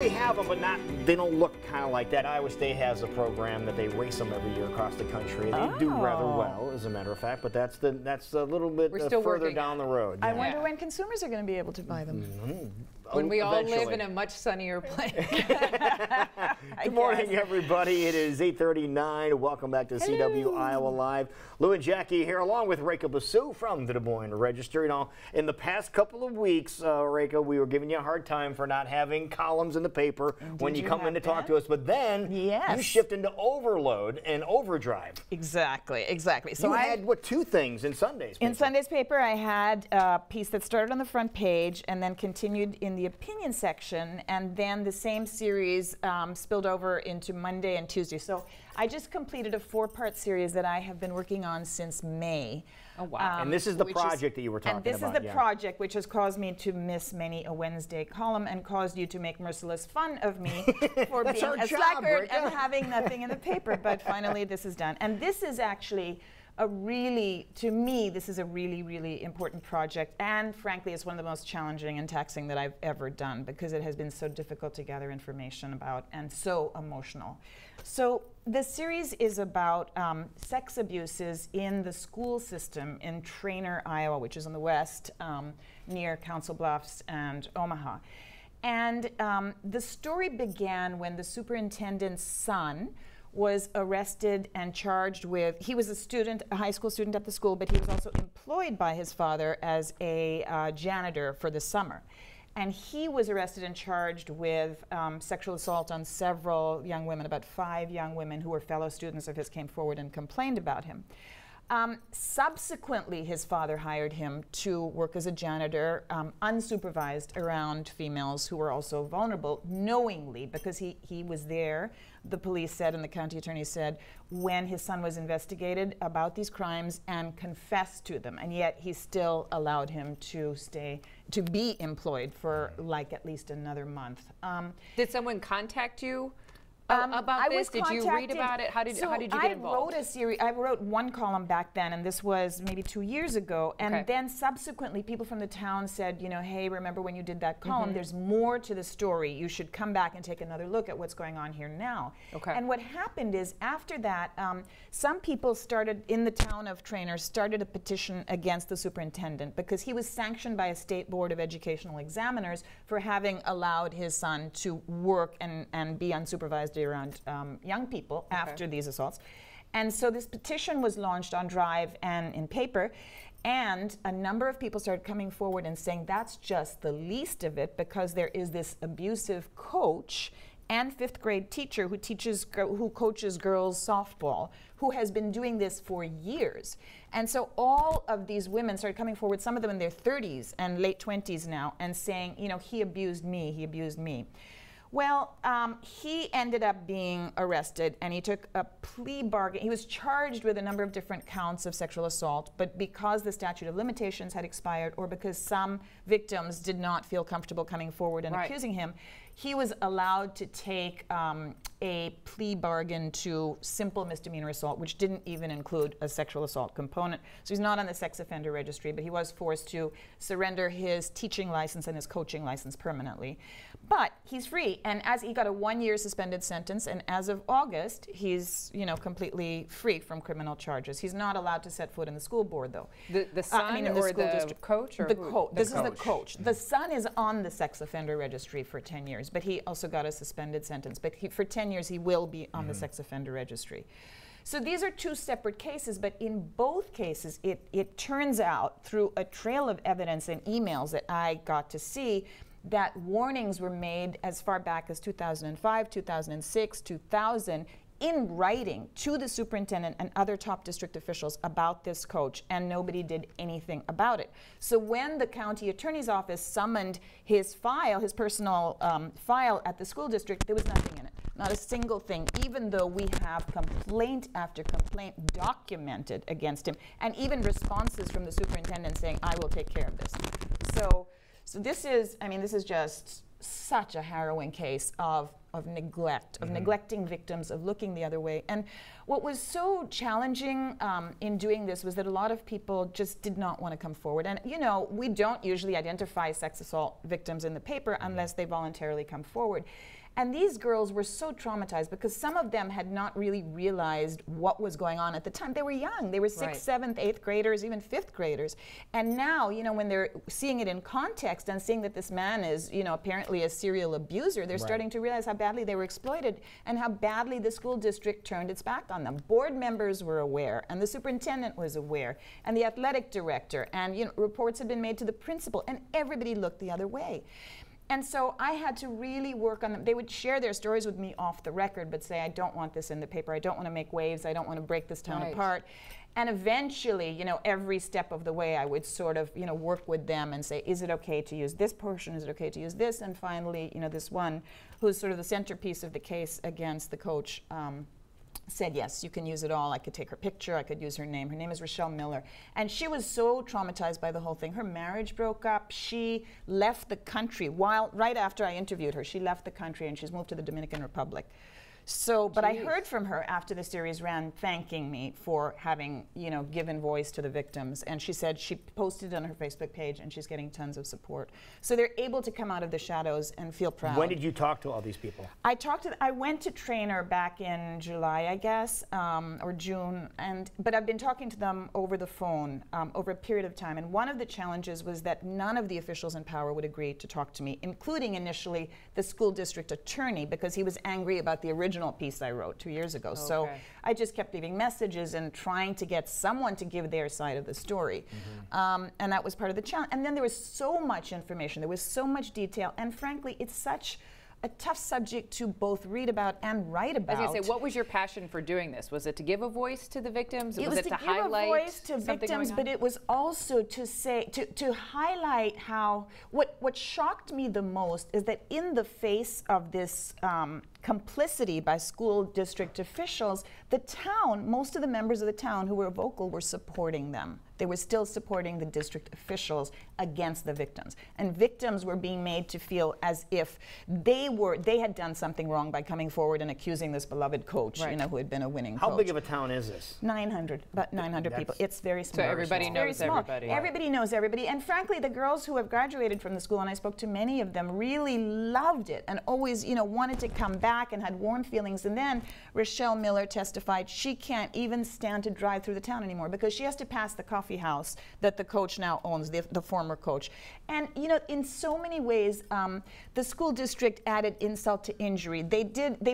They have them, but they don't look kind of like that. Iowa State has a program that they race them every year across the country. They do rather well, as a matter of fact, but that's a little bit further down the road. I wonder when consumers are going to be able to buy them. When we all live in a much sunnier place. Good morning, everybody. It is 8:39. Welcome back to CW Iowa Live. Lou and Jackie here, along with Reka Basu from the Des Moines Register. You know, in the past couple of weeks, Reka, we were giving you a hard time for not having columns in the paper when you come in to talk to us, but then you shift into overload and overdrive. Exactly. So I had, what, two things in Sunday's paper? In Sunday's paper, I had a piece that started on the front page and then continued in the opinion section, and then the same series spilled over into Monday and Tuesday. So I just completed a 4-part series that I have been working on since May. Oh, wow. And this is the project that you were talking about. And this is the project which has caused me to miss many a Wednesday column and caused you to make merciless fun of me for being a slackard and having nothing in the paper. But finally, this is done. And this is actually to me, this is a really, really important project. And frankly, it's one of the most challenging and taxing that I've ever done because it has been so difficult to gather information about and so emotional. So the series is about sex abuses in the school system in Trainer, Iowa, which is in the west, near Council Bluffs and Omaha. And the story began when the superintendent's son was arrested and charged with, he was a high school student at the school, but he was also employed by his father as a janitor for the summer. And he was arrested and charged with sexual assault on several young women. About 5 young women who were fellow students of his came forward and complained about him. Subsequently, his father hired him to work as a janitor, unsupervised, around females who were also vulnerable, knowingly, because he was there, the police said and the county attorney said, when his son was investigated about these crimes and confessed to them. And yet he still allowed him to be employed for like at least another month. Did someone contact you about this? Did you read about it? How did you get involved? I wrote one column back then, and this was maybe 2 years ago. And then subsequently, people from the town said, you know, hey, remember when you did that column? There's more to the story. You should come back and take another look at what's going on here now. And what happened is, after that, some people started in the town of Trainer started a petition against the superintendent because he was sanctioned by a state board of educational examiners for having allowed his son to work and be unsupervised around young people after these assaults. And so this petition was launched on Drive and in paper, and a number of people started coming forward and saying that's just the least of it, because there is this abusive coach and 5th grade teacher who coaches girls softball, who has been doing this for years. And so all of these women started coming forward, some of them in their 30s and late 20s now, and saying, you know, he abused me. Well, he ended up being arrested, and he took a plea bargain. He was charged with a number of different counts of sexual assault, but because the statute of limitations had expired, or because some victims did not feel comfortable coming forward and accusing him, he was allowed to take a plea bargain to simple misdemeanor assault, which didn't even include a sexual assault component. So he's not on the sex offender registry, but he was forced to surrender his teaching license and his coaching license permanently. But he's free, and as he got a 1-year suspended sentence, and as of August, he's, you know, completely free from criminal charges. He's not allowed to set foot in the school board, though. The son or the coach? Or this is the coach. The son is on the sex offender registry for 10 years, but he also got a suspended sentence. But for 10 years, he will be on the sex offender registry. So these are 2 separate cases, but in both cases, it turns out, through a trail of evidence and emails that I got to see, that warnings were made as far back as 2005, 2006, 2000, in writing to the superintendent and other top district officials about this coach, and nobody did anything about it. So when the county attorney's office summoned his file, his personal file at the school district, there was nothing in it. Not a single thing, even though we have complaint after complaint documented against him, and even responses from the superintendent saying, I will take care of this. So this is, I mean, this is just such a harrowing case of neglect, of neglecting victims, of looking the other way. And what was so challenging in doing this was that a lot of people just did not want to come forward. And you know, we don't usually identify sex assault victims in the paper unless they voluntarily come forward. And these girls were so traumatized because some of them had not really realized what was going on at the time. They were young. They were 6th, 7th, 8th graders, even 5th graders. And now, you know, when they're seeing it in context and seeing that this man is, you know, apparently a serial abuser, they're starting to realize how badly they were exploited and how badly the school district turned its back on them. Board members were aware, and the superintendent was aware, and the athletic director, and you know, reports had been made to the principal, and everybody looked the other way. And so I had to really work on them. They would share their stories with me off the record, but say, I don't want this in the paper. I don't want to make waves. I don't want to break this town apart. And eventually, you know, every step of the way, I would sort of, you know, work with them and say, is it okay to use this portion? Is it okay to use this? And finally, you know, this one, who's sort of the centerpiece of the case against the coach, said, yes, you can use it all. I could take her picture. I could use her name. Her name is Rochelle Miller. And she was so traumatized by the whole thing. Her marriage broke up. She left the country right after I interviewed her. She left the country and she's moved to the Dominican Republic. So, but I heard from her after the series ran, thanking me for having, you know, given voice to the victims. And she said she posted it on her Facebook page, and she's getting tons of support. So they're able to come out of the shadows and feel proud. When did you talk to all these people? I went to Trainer back in July, I guess, or June. But I've been talking to them over the phone over a period of time. And one of the challenges was that none of the officials in power would agree to talk to me, including initially the school district attorney, because he was angry about the original piece I wrote 2 years ago. So I just kept leaving messages and trying to get someone to give their side of the story. And that was part of the challenge. And then there was so much information, there was so much detail, and frankly, it's such a tough subject to both read about and write about. I was going to say, what was your passion for doing this? Was it to give a voice to the victims? It was to highlight give a voice to victims, but it was also to say, to highlight how, what shocked me the most is that in the face of this complicity by school district officials, the town, most of the members of the town who were vocal were supporting them. They were still supporting the district officials against the victims. And victims were being made to feel as if they had done something wrong by coming forward and accusing this beloved coach, you know, who had been a winning coach. How big of a town is this? 900, about 900 people. It's very small. So everybody knows everybody. Everybody knows everybody. And frankly, the girls who have graduated from the school, and I spoke to many of them, really loved it and always, you know, wanted to come back and had warm feelings. And then Rochelle Miller testified she can't even stand to drive through the town anymore because she has to pass the coffee house that the coach now owns, the former coach. And you know, in so many ways, the school district added insult to injury. They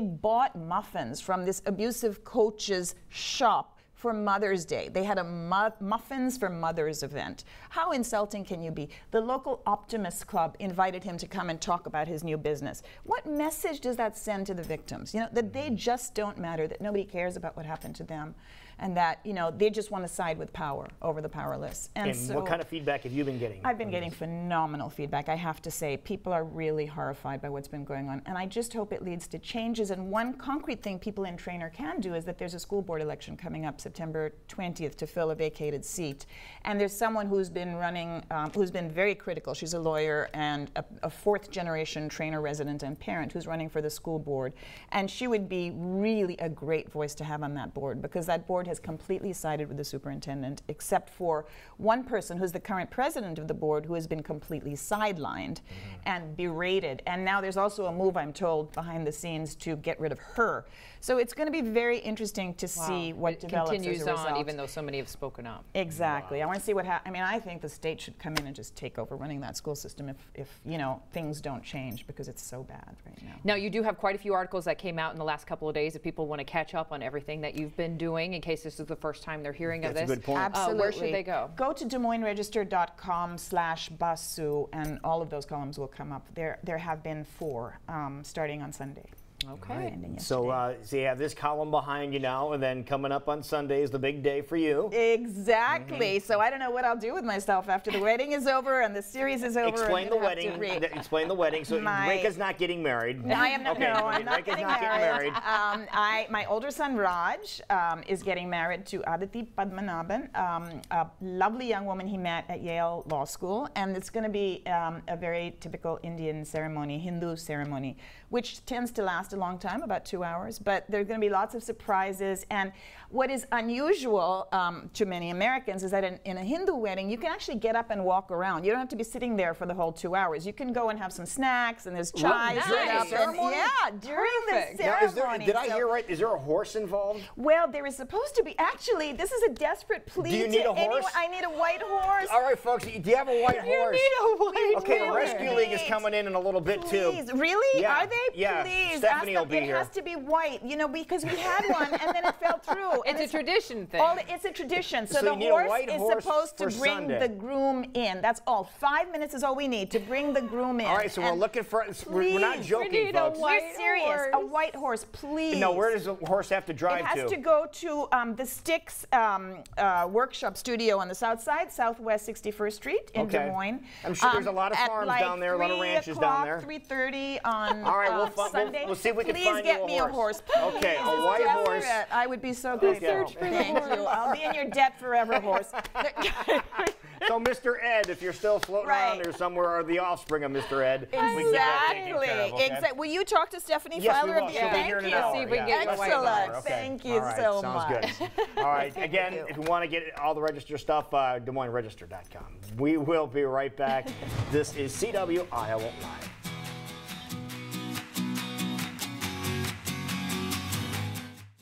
bought muffins from this abusive coach's shop for Mother's Day. They had a Muffins for Mothers event. How insulting can you be? The local Optimist Club invited him to come and talk about his new business. What message does that send to the victims? You know, that they just don't matter, that nobody cares about what happened to them, and that, you know, they just want to side with power over the powerless. And so what kind of feedback have you been getting? I've been getting phenomenal feedback, I have to say. People are really horrified by what's been going on, and I just hope it leads to changes. And one concrete thing people in Trainer can do is that there's a school board election coming up September 20th to fill a vacated seat. And there's someone who's been running, who's been very critical. She's a lawyer and a fourth-generation Trainer resident and parent who's running for the school board. And she would be really a great voice to have on that board, because that board has completely sided with the superintendent, except for one person who's the current president of the board who has been completely sidelined and berated. And now there's also a move, I'm told, behind the scenes to get rid of her. So it's going to be very interesting to see what develops continues as a result. on, even though so many have spoken up. Exactly. I want to see what happens. I mean, I think the state should come in and just take over running that school system if you know, things don't change, because it's so bad right now. Now, you do have quite a few articles that came out in the last couple of days if people want to catch up on everything that you've been doing, in case this is the first time they're hearing of this. That's a good point. Absolutely. Where should they go? Go to DesMoinesRegister.com/Basu, and all of those columns will come up. There have been 4 starting on Sunday. Okay. So you have this column behind you now, and then coming up on Sunday is the big day for you. Exactly. So I don't know what I'll do with myself after the wedding is over and the series is over. Explain the wedding. Explain the wedding. So Rekha's not getting married. I am not. Okay. No, I'm not Rekha's getting not married. getting married. My older son Raj is getting married to Aditi Padmanabhan, a lovely young woman he met at Yale Law School, and it's going to be a very typical Indian ceremony, Hindu ceremony, which tends to last a long time, about 2 hours, but there are going to be lots of surprises. And what is unusual to many Americans is that in a Hindu wedding, you can actually get up and walk around. You don't have to be sitting there for the whole 2 hours. You can go and have some snacks, and there's chai set up. During the ceremony. Did I hear right? Is there a horse involved? Well, there is supposed to be. Actually, this is a desperate plea. Do you need a horse? I need a white horse. All right, folks. Do you have a white horse? You need a white Okay, the horse. Rescue League is coming in a little bit too. Really? Yeah. Are they? Yeah. Please. Stephanie will be it here. has to be white, because we had one and then it fell through. It's a tradition thing. It's a tradition. So you the need a horse white is horse supposed to for bring Sunday. the groom in. That's all. 5 minutes is all we need to bring the groom in. All right, so we're looking for. We're not joking, we need a folks. white We're serious. horse. A white horse, please. No, where does the horse have to drive It has to go to the Styx workshop studio on the south side, Southwest 61st Street in Des Moines. I'm sure there's a lot of at farms like down there, a lot of ranches down there. 3:30 on All right, Sunday. we'll see if we can Please find you get a me a horse. Okay, a white horse. I would be so grateful. Search for the Thank horse. you. I'll be in your debt forever, horse. So, Mr. Ed, if you're still floating around there somewhere, or the offspring of Mr. Ed, we can get that taken care of, okay? Will you talk to Stephanie Yes, Filer? we will. She'll be here in an hour. See if we can get you a white Excellent. horse. Thank you All right, so sounds much. good. All right. Again, if you want to get all the register stuff, DesMoinesRegister.com. We will be right back. This is CW Iowa Live.